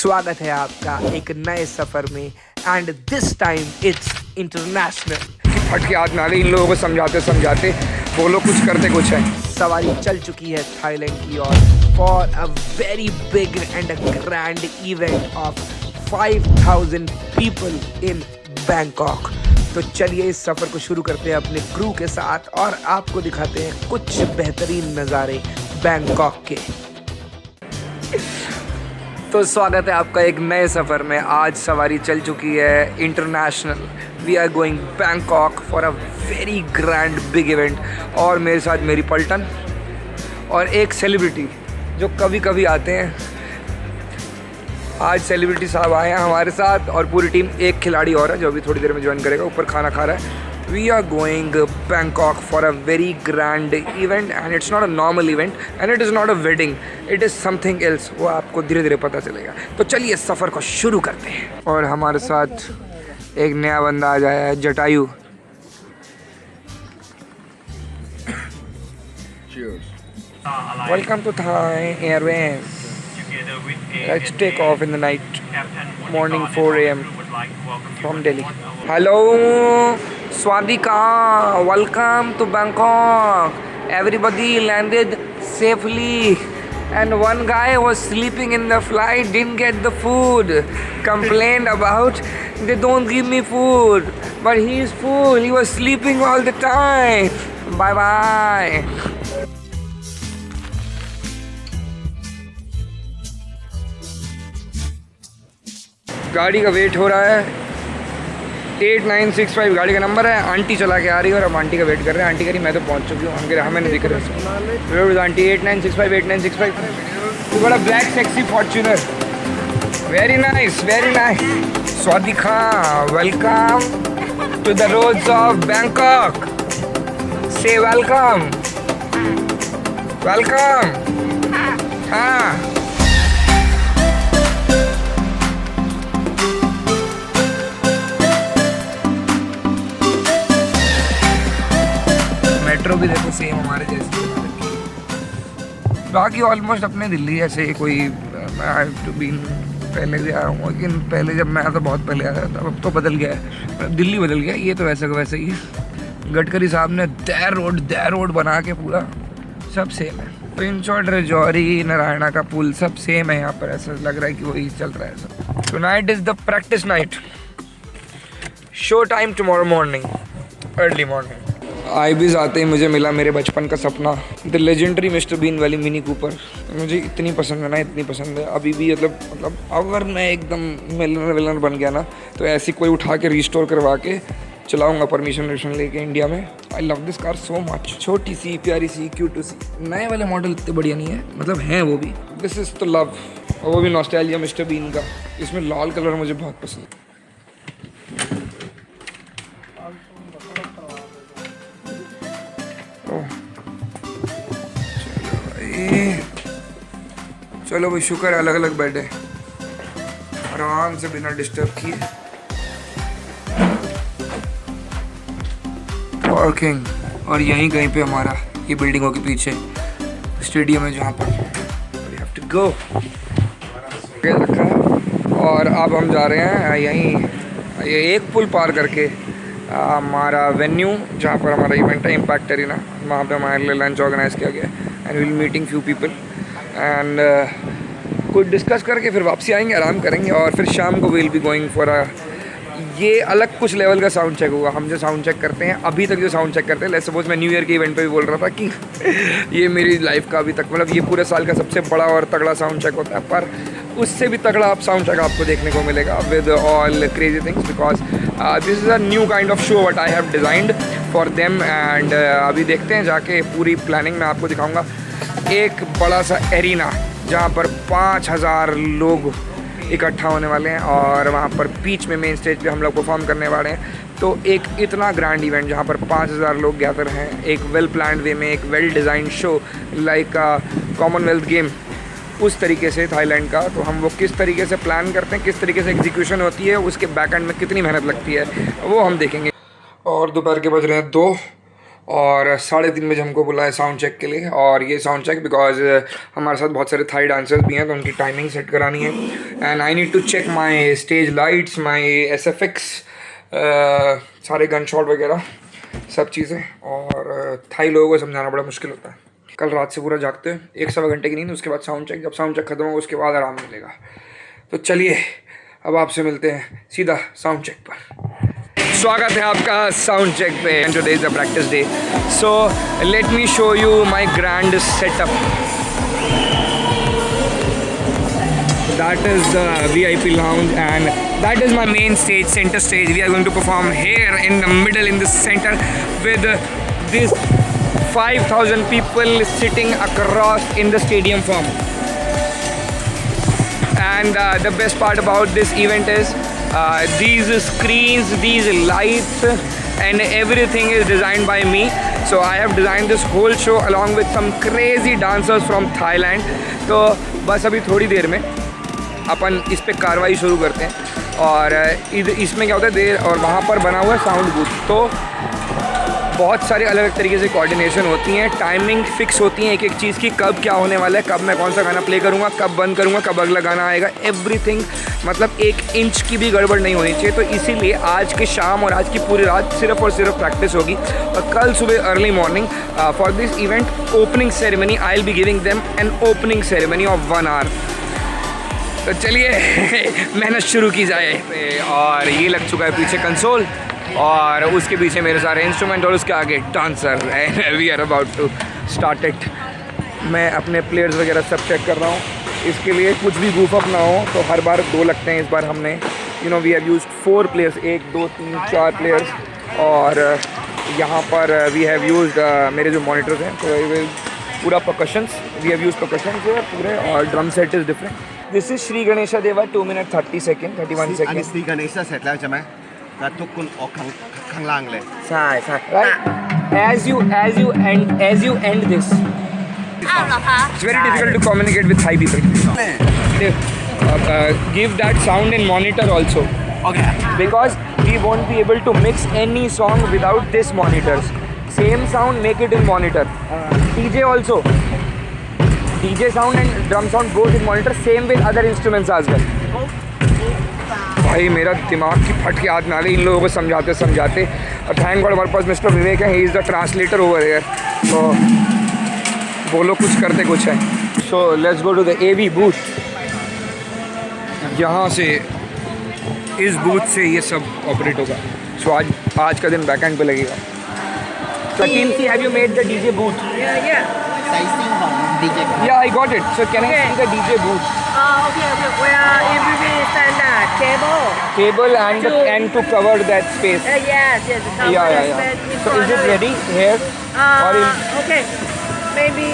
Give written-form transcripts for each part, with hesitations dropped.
स्वागत है आपका एक नए सफर में and this time it's international. फट के हाथ में आ गई। इन लोगों को समझाते समझाते वो लोग कुछ करते कुछ है। सवारी चल चुकी है थाईलैंड की ओर for a very big and a grand event of 5000 people in Bangkok. तो चलिए इस सफ़र को शुरू करते हैं अपने क्रू के साथ और आपको दिखाते हैं कुछ बेहतरीन नज़ारे बैंकॉक के। तो स्वागत है आपका एक नए सफ़र में। आज सवारी चल चुकी है international. We are going Bangkok for a very grand big event. और मेरे साथ मेरी पलटन और एक सेलिब्रिटी जो कभी कभी आते हैं। आज सेलिब्रिटी साहब आए हैं हमारे साथ और पूरी टीम। एक खिलाड़ी और है जो अभी थोड़ी देर में ज्वाइन करेगा, ऊपर खाना खा रहा है। We are going Bangkok for a very grand event and it's not a normal event and it is not a wedding, it is something else. वो आपको धीरे धीरे पता चलेगा। तो चलिए सफ़र को शुरू करते हैं। और हमारे साथ एक नया बंदा आ जाया है, Jatayu. Welcome to Thai Airways. Let's take off in the night, morning 4 a.m. from Delhi. Hello, Swadika, welcome to Bangkok. Everybody landed safely and one guy was sleeping in the flight, didn't get the food, complained about they don't give me food, but he is full, he was sleeping all the time. Bye bye. गाड़ी का wait हो रहा है। 8965 गाड़ी का number है। Aunty चला के आ रही है और अब आंटी का वेट कर रहे हैं। आंटी कह रही मैं तो पहुंच चुकी हूँ। हम कह रहे हमें नहीं दिख रहा। Aunty 8965 8965 you got a black sexy Fortuner. Very nice very nice. स्वादिका, welcome to the roads of Bangkok. से वेलकम वेलकम। हाँ, मेट्रो भी देखो सेम हमारे जैसे। बाकी ऑलमोस्ट अपने दिल्ली जैसे ही। कोई पहले भी आया हूँ, लेकिन पहले जब मैं तो बहुत पहले आया था। अब तो बदल गया है, दिल्ली बदल गया। ये तो वैसे का वैसे ही। गडकरी साहब ने दैर रोड बना के पूरा सब सेम है। तो इन शॉर्ट रजौरी नारायणा का पुल सब सेम है यहाँ पर। ऐसा लग रहा है कि वही चल रहा है सब। तो night is the practice night. Show time tomorrow morning, early morning. आईबीज आते ही मुझे मिला मेरे बचपन का सपना, द लेजेंडरी मिस्टर बीन वाली मिनी कूपर। मुझे इतनी पसंद है ना, इतनी पसंद है अभी भी। मतलब अगर मैं एकदम मिलनर बन गया ना तो ऐसी कोई उठा के रिस्टोर करवा के चलाऊंगा परमिशन लेके इंडिया में। I love this car so much. छोटी सी प्यारी सी क्यूट सी। नए वाले मॉडल इतने बढ़िया नहीं है, मतलब हैं वो भी। This is the love. और वो भी नॉस्टैल्जिया मिस्टर बीन का। इसमें लाल कलर मुझे बहुत पसंद है। चलो भाई, शुक्र है अलग अलग बेड है, आराम से बिना डिस्टर्ब किए। पार्किंग। और यहीं कहीं पे हमारा ये बिल्डिंगों के पीछे स्टेडियम है जहाँ पर वी हैव टू गो। और अब हम जा रहे हैं यहीं ये एक पुल पार करके हमारा वेन्यू जहाँ पर हमारा इवेंट है, इम्पैक्ट एरिना। वहाँ पे हमारे लिए लंच ऑर्गेनाइज किया गया and will meeting few people and कुछ डिस्कस करके फिर वापसी आएंगे, आराम करेंगे। और फिर शाम को विल बी गोइंग फॉर ये अलग कुछ लेवल का साउंड चेक होगा। हम जो साउंड चेक करते हैं अभी तक, जो साउंड चेक करते हैं, लेट्स सपोज मैं न्यू ईयर के इवेंट पे भी बोल रहा था कि ये मेरी लाइफ का अभी तक, मतलब ये पूरे साल का सबसे बड़ा और तगड़ा साउंड चेक होता है। पर उससे भी तगड़ा आप साउंड चेक आपको देखने को मिलेगा with all crazy things, because this is a new kind of show what I have designed for them. And अभी देखते हैं जाके पूरी प्लानिंग मैं आपको दिखाऊँगा। एक बड़ा सा एरिना जहाँ पर 5000 लोग इकट्ठा होने वाले हैं और वहाँ पर बीच में मेन स्टेज पे हम लोग परफॉर्म करने वाले हैं। तो एक इतना ग्रैंड इवेंट जहाँ पर 5000 लोग गैदर हैं, एक वेल प्लान्ड वे में, एक well design show like Commonwealth game, उस तरीके से थाईलैंड का। तो हम वो किस तरीके से प्लान करते हैं, किस तरीके से एग्जीक्यूशन होती है, उसके बैक एंड में कितनी मेहनत लगती है, वो हम देखेंगे। और दोपहर के बज रहे हैं 2 और 3:30 बजे हमको बुलाया साउंड चेक के लिए। और ये साउंड चेक बिकॉज हमारे साथ बहुत सारे थाई डांसर्स भी हैं तो उनकी टाइमिंग सेट करानी है। And I need to check my stage lights, my SFX, सारे गन शॉट वगैरह सब चीज़ें। और थाई लोगों को समझाना बड़ा मुश्किल होता है। कल रात से पूरा जागते हैं, 1-1.25 घंटे की नींद, उसके बाद साउंड चेक। जब साउंड चेक खत्म होगा उसके बाद आराम मिलेगा। तो चलिए अब आपसे मिलते हैं सीधा साउंड चेक पर। स्वागत है आपका साउंड चेक पे। And today is the practice day, so let me show you my grand setup. That is the VIP lounge and that is my main stage, center stage. We are going to perform here in the middle, in the center, with this 5,000 people sitting across in the stadium form. And the best part about this event is these screens, these lights and everything is designed by me. So I have designed this whole show along with some crazy dancers from Thailand. तो बस अभी थोड़ी देर में अपन इस पे कार्रवाई शुरू करते हैं। और इसमें क्या होता है, देर और वहाँ पर बना हुआ है साउंड बूथ, तो बहुत सारे अलग अलग तरीके से कोऑर्डिनेशन होती हैं, टाइमिंग फिक्स होती है एक एक चीज़ की, कब क्या होने वाला है, कब मैं कौन सा गाना प्ले करूँगा, कब बंद करूँगा, कब अगला गाना आएगा, एवरीथिंग। मतलब 1 इंच की भी गड़बड़ नहीं होनी चाहिए। तो इसीलिए आज के शाम और आज की पूरी रात सिर्फ और सिर्फ प्रैक्टिस होगी। और कल सुबह early morning for this event opening ceremony I will be giving them an opening ceremony of 1 hour. तो चलिए मेहनत शुरू की जाए। और ये लग चुका है पीछे कंसोल और उसके पीछे मेरे सारे इंस्ट्रूमेंट और उसके आगे dancer. And we are about to start it. मैं अपने प्लेयर्स वगैरह सब चेक कर रहा हूँ, इसके लिए कुछ भी गूफ अप ना हो। तो हर बार 2 लगते हैं, इस बार हमने we have used 4 players, 1 2 3 4 players. और यहाँ पर वी हैव यूज्ड मेरे जो मॉनिटर्स हैं तो पूरा percussions, we have used percussions पूरे। और drum set is different. This is Sri Ganesha Deva 2 minutes 30 seconds 31 อันนี้ seconds. Sri Ganesha เสร็จแล้วใช่ไหมแล้วทุกคนออกข้างล่างเลย ใช่ใช่ Right. As you end this, อ้าวเหรอคะ it's very difficult to communicate with Thai people. Give that sound in monitor also, โอเค because we won't be able to mix any song without this monitors. Same sound, make it in monitor. DJ also. DJ sound and drum sound both in monitor, same with other instruments as well. भाई मेरा दिमाग की फट के हाथ में आ गई इन लोगों को समझाते समझाते। और थैंक गॉड हमारे पास मिस्टर विवेक है, he is the translator over here. तो बोलो कुछ करते कुछ है। So let's go to the AV booth. यहाँ से इस बूथ से ये सब ऑपरेट होगा। सो आज का दिन बैकएंड पे लगेगा। Sakin, have you made the DJ booth? Yeah. sizing ของ DJ Yeah, I got it. So can I see the DJ booth? Okay. Where every standard Cable and to cover that space. yes. The cover Yeah. space in So is it front of- ready here? Or okay. Maybe.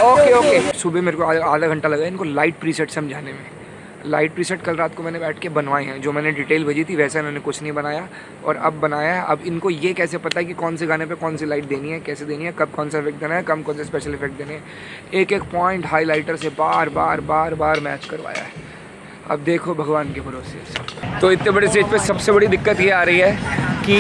Okay. सुबह मेरे को आधा घंटा लगा इनको light preset समझाने में। Light preset कल रात को मैंने बैठ के बनवाए हैं, जो मैंने डिटेल भेजी थी वैसा इन्होंने कुछ नहीं बनाया और अब बनाया है। अब इनको ये कैसे पता है कि कौन से गाने पे कौन सी लाइट देनी है, कैसे देनी है, कब कौन सा इफेक्ट देना है, कब कौन से स्पेशल इफेक्ट देने हैं। एक पॉइंट हाईलाइटर से बार मैच करवाया है। अब देखो भगवान के भरोसे। तो इतने बड़े स्टेज पे सबसे बड़ी दिक्कत ये आ रही है कि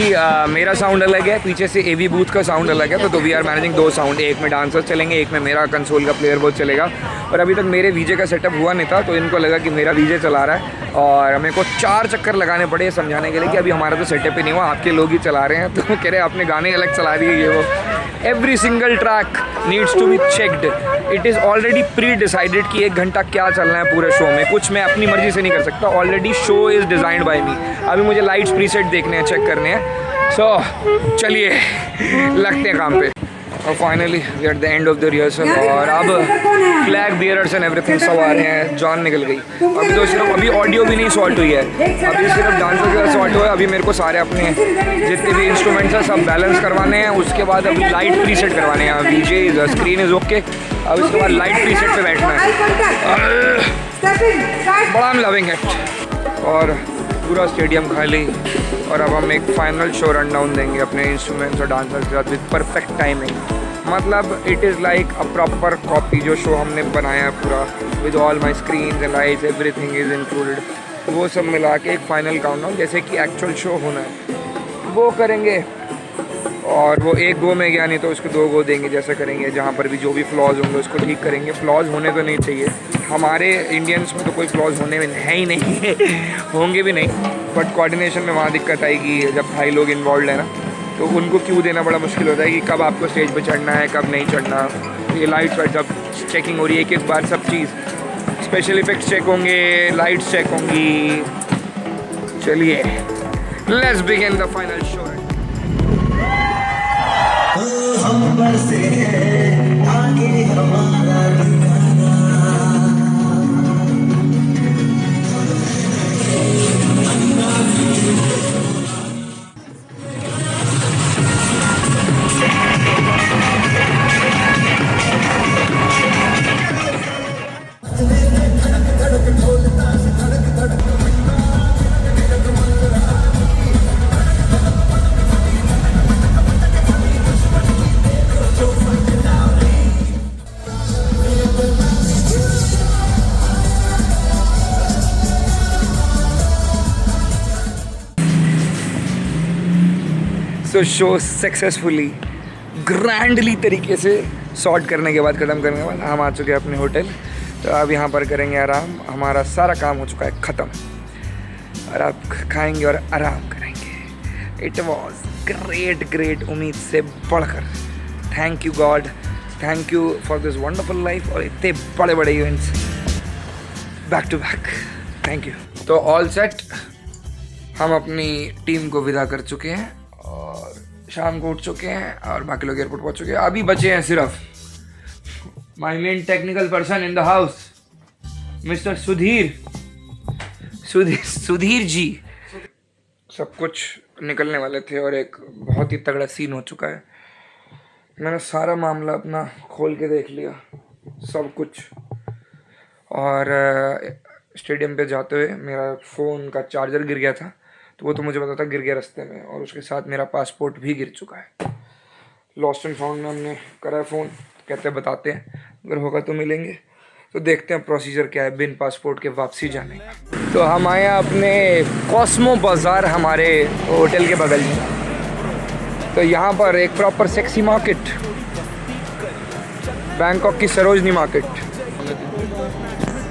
मेरा साउंड अलग है, पीछे से AV बूथ का साउंड अलग है। तो वी आर मैनेजिंग 2 साउंड, एक में डांसर्स चलेंगे, एक में मेरा कंसोल का प्लेयर वो चलेगा। और अभी तक मेरे VJ का सेटअप हुआ नहीं था, तो इनको लगा कि मेरा VJ चला रहा है और मेरे को 4 चक्कर लगाने पड़े समझाने के लिए कि अभी हमारा तो सेटअप ही नहीं हुआ, आपके लोग ही चला रहे हैं। तो कह रहे अपने गाने अलग चला दिए ये वो। Every single track needs to be checked. It is already pre decided कि 1 घंटा क्या चलना है पूरे शो में। कुछ मैं अपनी मर्जी से नहीं कर सकता, already show is designed by me. अभी मुझे लाइट्स प्रीसेट देखने हैं, चेक करने हैं। सो चलिए लगते हैं काम पे। और finally we at the end of the rehearsal और अब फ्लैग बियरर्स एंड एवरीथिंग सब आ रहे हैं। जॉन निकल गई। अभी तो सिर्फ अभी ऑडियो भी नहीं सॉर्ट हुई है, अभी सिर्फ डांसर के सॉर्ट हुआ है। अभी मेरे को सारे अपने जितने भी इंस्ट्रूमेंट्स हैं सब बैलेंस करवाने हैं। उसके बाद अभी लाइट प्रीसेट करवाने हैं। VJ screen is okay. अब इसके बाद लाइट प्रीसेट पे बैठना है। बड़ा I'm लविंग इट। और पूरा स्टेडियम खाली और अब हम एक फाइनल शो रन डाउन देंगे अपने इंस्ट्रूमेंट्स और डांसर्स के साथ विद परफेक्ट टाइमिंग। मतलब it is like a proper copy जो शो हमने बनाया है पूरा with all my screen and lights, everything is included. वो सब मिला के एक फाइनल काउंटडाउन जैसे कि एक्चुअल शो होना है वो करेंगे। और वो एक गो में गया, नहीं तो उसको 2 गो देंगे, जैसा करेंगे। जहाँ पर भी जो भी फ्लॉज होंगे उसको ठीक करेंगे। फ्लॉज होने तो नहीं चाहिए, हमारे इंडियंस में तो कोई फ्लॉज होने में है ही नहीं है होंगे भी नहीं, बट कोऑर्डिनेशन में वहाँ दिक्कत आएगी जब भाई लोग इन्वॉल्व है ना, तो उनको क्यों देना बड़ा मुश्किल होता है कि कब आपको स्टेज पर चढ़ना है, कब नहीं चढ़ना। ये लाइट्स वाइट सब चेकिंग हो रही है एक बार, सब चीज़, स्पेशल इफेक्ट्स चेक होंगे, लाइट्स चेक होंगी। चलिए, let's begin the final show. हम बरसे हैं आगे हमारा ठिकाना। तो शो सक्सेसफुली ग्रैंडली तरीके से सॉर्ट करने के बाद, ख़त्म करने के बाद हम आ चुके हैं अपने होटल। तो अब यहाँ पर करेंगे आराम, हमारा सारा काम हो चुका है ख़त्म, और अब खाएंगे और आराम करेंगे। इट वॉज ग्रेट, उम्मीद से बढ़कर। Thank you God, thank you for this wonderful life, और इतने बड़े events back to back. Thank you. तो ऑल सेट, हम अपनी टीम को विदा कर चुके हैं और शाम को उठ चुके हैं और बाकी लोग एयरपोर्ट पहुंच चुके हैं। अभी बचे हैं सिर्फ my main technical person in the house, Mr Sudhir ji. सब कुछ निकलने वाले थे और एक बहुत ही तगड़ा सीन हो चुका है। मैंने सारा मामला अपना खोल के देख लिया, सब कुछ। और स्टेडियम पे जाते हुए मेरा फ़ोन का चार्जर गिर गया था, तो वो तो मुझे पता था गिर गया रास्ते में, और उसके साथ मेरा पासपोर्ट भी गिर चुका है। लॉस्ट एंड फाउंड में हमने करा है फ़ोन, कहते हैं बताते हैं, अगर होगा तो मिलेंगे। तो देखते हैं प्रोसीजर क्या है बिन पासपोर्ट के वापसी जाने का। तो हम आए अपने कॉस्मो बाज़ार, हमारे होटल के बगल में। तो यहाँ पर एक प्रॉपर सेक्सी मार्केट, बैंकॉक की सरोजनी मार्केट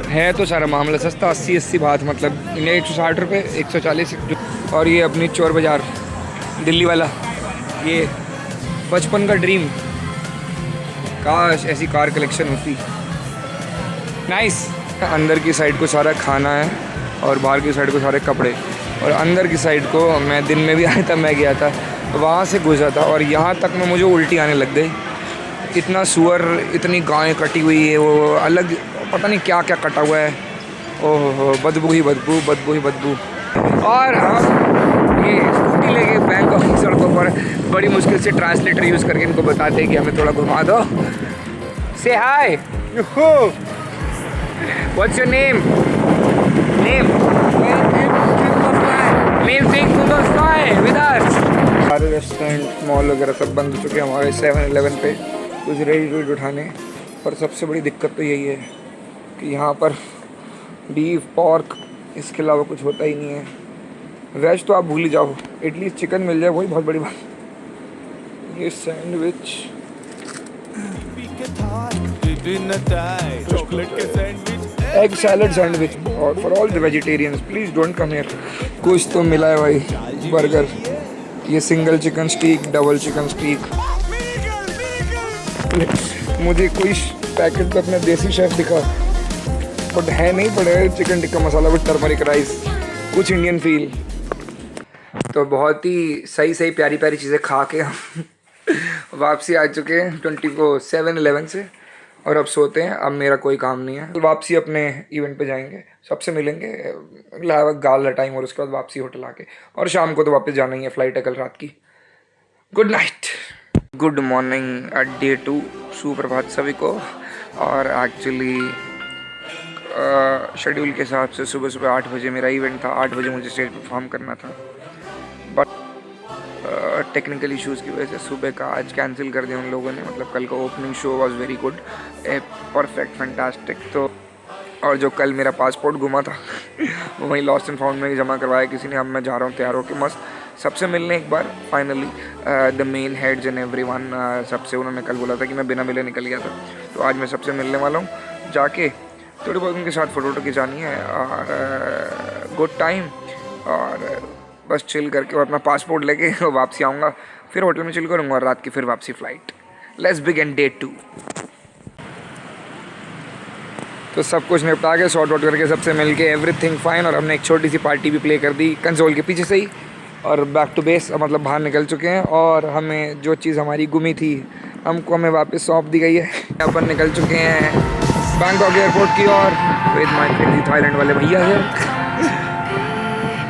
है। तो सारा मामला सस्ता, 80 बात, मतलब इन्हें 160 रुपये, 140। और ये अपनी चोर बाज़ार दिल्ली वाला, ये बचपन का ड्रीम, काश ऐसी कार कलेक्शन होती। नाइस। अंदर की साइड को सारा खाना है और बाहर की साइड को सारे कपड़े, और अंदर की साइड को मैं दिन में भी आया था, मैं गया था वहाँ से गुजरा था, और यहाँ तक में मुझे उल्टी आने लग गई। इतना सुअर, इतनी गायें कटी हुई है, वो अलग पता नहीं क्या क्या कटा हुआ है। ओहो, बदबू ही बदबू। और हम ये स्कूटी लेके बैंकॉक की सड़कों पर बड़ी मुश्किल से ट्रांसलेटर यूज़ करके इनको बताते हैं कि हमें थोड़ा घुमा दो। से हाय, व्हाट्स योर नेम? सारे रेस्टोरेंट, मॉल वगैरह सब बंद हो चुके हैं। हमारे 7-Eleven पे कुछ रेडी टू ईट उठाने, पर सबसे बड़ी दिक्कत तो यही है कि यहाँ पर बीफ, पोर्क, इसके अलावा कुछ होता ही नहीं है। वेज तो आप भूल ही जाओ, एटलीस्ट चिकन मिल जाए, वही बहुत बड़ी बात। ये सैंडविच, एग सैलड सैंडविच, और for all the vegetarians please don't come here. कुछ तो मिला है भाई, बर्गर, ये सिंगल चिकन स्टीक, डबल चिकन स्टीक। मुझे कोई पैकेट पे अपना देसी शेफ दिखा, बट है नहीं, पड़े chicken tikka masala with turmeric rice, कुछ इंडियन फील। तो बहुत ही सही प्यारी चीज़ें खा के हम वापसी आ चुके हैं 7-Eleven से, और अब सोते हैं। अब मेरा कोई काम नहीं है, वापसी अपने इवेंट पे जाएंगे, सबसे मिलेंगे, गाल टाइम, और उसके बाद वापसी होटल आके, और शाम को तो वापस जाना ही है, फ्लाइट है कल रात की। Good night, good morning at day 2, सुप्रभात सभी को। और एक्चुअली शेड्यूल के हिसाब से सुबह 8 बजे मेरा इवेंट था, 8 बजे मुझे स्टेज परफॉर्म करना था, बट टेक्निकल इश्यूज़ की वजह से सुबह का आज कैंसिल कर दिया उन लोगों ने। मतलब कल का opening show was very good, perfect, fantastic. तो और जो कल मेरा पासपोर्ट गुमा था वो वहीं लॉस्ट एंड फाउंड में जमा करवाया किसी ने। अब मैं जा रहा हूँ तैयार होकर मस्त, 7 बजे का फ्लाइट है, सबसे मिलने एक बार finally, the main heads and everyone, सबसे उन्होंने कल बोला था कि मैं बिना मिले निकल गया था, तो आज मैं सबसे मिलने वाला हूँ। जाके थोड़ी बहुत उनके साथ फ़ोटो खिंचानी है और गुड टाइम, और बस चिल करके और अपना पासपोर्ट लेके वापसी आऊँगा, फिर होटल में चिल करूँगा और रात की फिर वापसी फ़्लाइट। Let's begin day 2। तो सब कुछ निपटा के सॉर्ट आउट करके सबसे मिल के एवरीथिंग फाइन, और हमने एक छोटी सी पार्टी भी प्ले कर दी कंसोल के पीछे से ही, और बैक टू बेस मतलब बाहर निकल चुके हैं। और हमें जो चीज़ हमारी गुमी थी हमको हमें वापस सौंप दी गई है। अपन निकल चुके हैं बैंकॉक एयरपोर्ट की ओर विद माय फ्रेंड थाईलैंड वाले भैया है,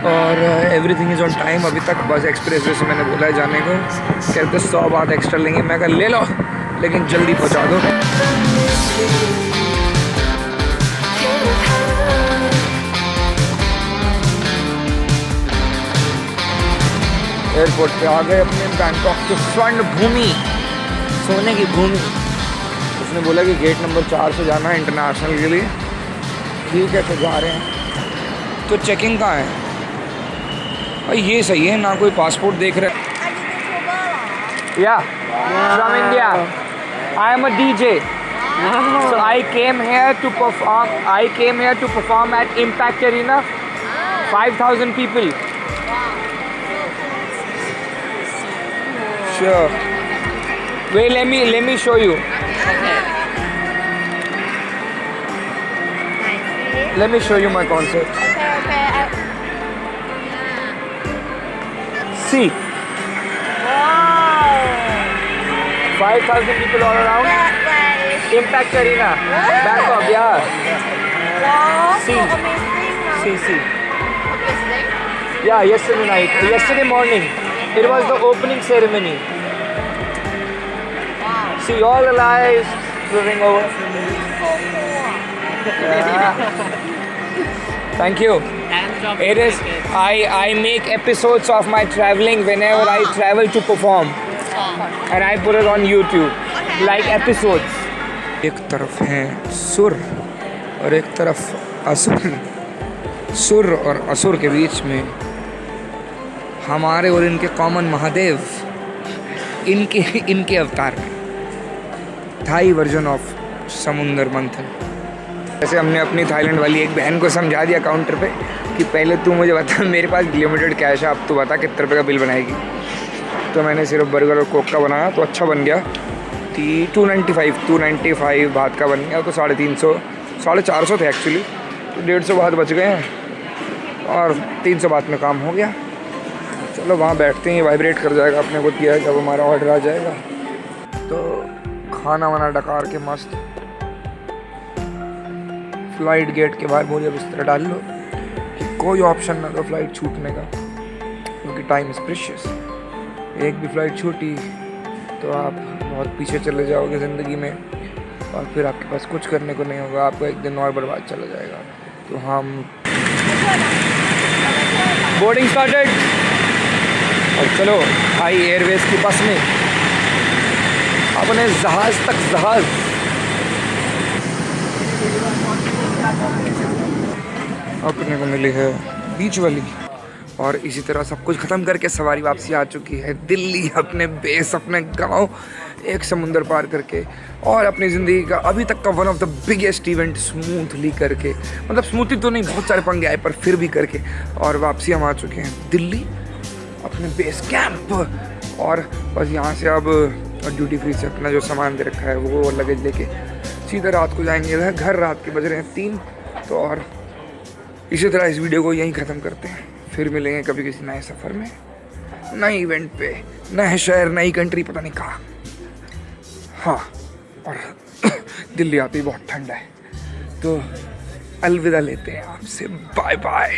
और एवरीथिंग इज़ ऑन टाइम। अभी तक बस एक्सप्रेस वे से मैंने बोला है जाने को, कहते 100 बात एक्स्ट्रा लेंगे, मैं कहा ले लो लेकिन जल्दी पहुँचा दो। एयरपोर्ट पे आ गए अपने बैंकॉक के स्वर्ण भूमि, सोने की भूमि। उसने बोला कि गेट नंबर 4 से जाना है इंटरनेशनल के लिए। ठीक है तो जा रहे हैं। तो चेकिंग कहाँ है भाई? ये सही है ना, कोई पासपोर्ट देख रहे हैं। या from India, I am a DJ, so I came here to perform at Impact Arena, 5,000 people. Sure. Wait, let me show you. Let me show you my concert. See. Wow. 5,000 people all around. Impact Arena, Bangkok, yeah. Wow, See. so amazing. See. Yeah, yesterday morning. It was the opening ceremony. Wow. See all the lights moving over. So cool. Yeah. Thank you. It is. I make episodes of my traveling whenever I travel to perform, and I put it on YouTube like episodes. एक तरफ है सुर और एक तरफ असुर। सुर और असुर के बीच में हमारे और इनके कॉमन महादेव, इनके अवतार में थाई वर्जन ऑफ समुंदर मंथन। जैसे हमने अपनी थाईलैंड वाली एक बहन को समझा दिया काउंटर पे कि पहले तू मुझे बता, मेरे पास लिमिटेड कैश है, अब तू बता कितने रुपये का बिल बनाएगी। तो मैंने सिर्फ बर्गर और कोक का बनाया तो अच्छा बन गया। 295 बात का बन गया, तो 350 450 थे एक्चुअली, तो 150 बात बच गए हैं और 300 बात में काम हो गया। चलो वहाँ बैठते हैं, वाइब्रेट कर जाएगा अपने को दिया जब हमारा ऑर्डर आ जाएगा। तो खाना वाना डकार के मस्त फ्लाइट गेट के बाहर बोलिए बिस्तर डाल लो कि कोई ऑप्शन ना दो फ्लाइट छूटने का, क्योंकि टाइम इज़ प्रेशियस। एक भी फ़्लाइट छूटी तो आप बहुत पीछे चले जाओगे ज़िंदगी में, और फिर आपके पास कुछ करने को नहीं होगा, आपका एक दिन और बर्बाद चला जाएगा। तो हम बोर्डिंग स्टार्टेड और चलो थाई एयरवेज की बस में अपने जहाज़ तक जहाज़। अपने को मिली है बीच वाली, और इसी तरह सब कुछ ख़त्म करके सवारी वापसी आ चुकी है दिल्ली, अपने बेस, अपने गांव, एक समुंदर पार करके, और अपनी ज़िंदगी का अभी तक का one of the biggest event smoothly करके, मतलब स्मूथली तो नहीं, बहुत सारे पंगे आए पर फिर भी करके, और वापसी हम आ चुके हैं दिल्ली अपने बेस कैंप। और बस यहाँ से अब ड्यूटी फ्री से अपना जो सामान दे रखा है वो लगेज लेके सीधा रात को जाएंगे घर। रात के बज रहे हैं 3। तो और इसी तरह इस वीडियो को यहीं ख़त्म करते हैं, फिर मिलेंगे कभी किसी नए सफ़र में, नए इवेंट पे, नए शहर, नई कंट्री, पता नहीं कहाँ। हाँ, और दिल्ली आती बहुत ठंड है, तो अलविदा लेते हैं आपसे, बाय बाय।